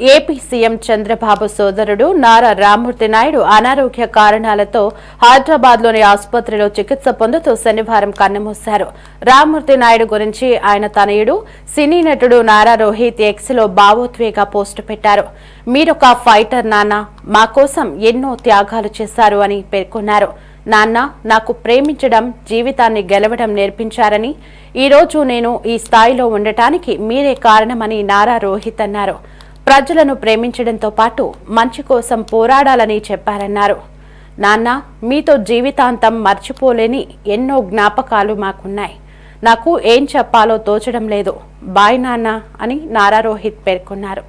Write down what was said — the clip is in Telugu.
ఏపీ సీఎం చంద్రబాబు సోదరుడు నారా రామ్మూర్తి నాయుడు అనారోగ్య కారణాలతో హైదరాబాద్లోని ఆసుపత్రిలో చికిత్స పొందుతూ శనివారం కన్నుమూశారు. రామ్మూర్తి నాయుడు గురించి ఆయన తనయుడు సినీ నటుడు నారా రోహిత్ ఎక్స్లో భావోద్వేగ పోస్టు పెట్టారు. మీరొక ఫైటర్ నాన్న, మా కోసం ఎన్నో త్యాగాలు చేశారు అని పేర్కొన్నారు. నాన్న, నాకు ప్రేమించడం, జీవితాన్ని గెలవడం నేర్పించారని, ఈరోజు నేను ఈ స్థాయిలో ఉండటానికి మీరే కారణమని నారా రోహిత్ అన్నారు. ప్రజలను ప్రేమించడంతో పాటు మంచి కోసం పోరాడాలని చెప్పారన్నారు. నాన్న, మీతో జీవితాంతం మర్చిపోలేని ఎన్నో జ్ఞాపకాలు మాకున్నాయి. నాకు ఏం చెప్పాలో తోచడం లేదు. బాయ్ నాన్న అని నారా రోహిత్ పేర్కొన్నారు.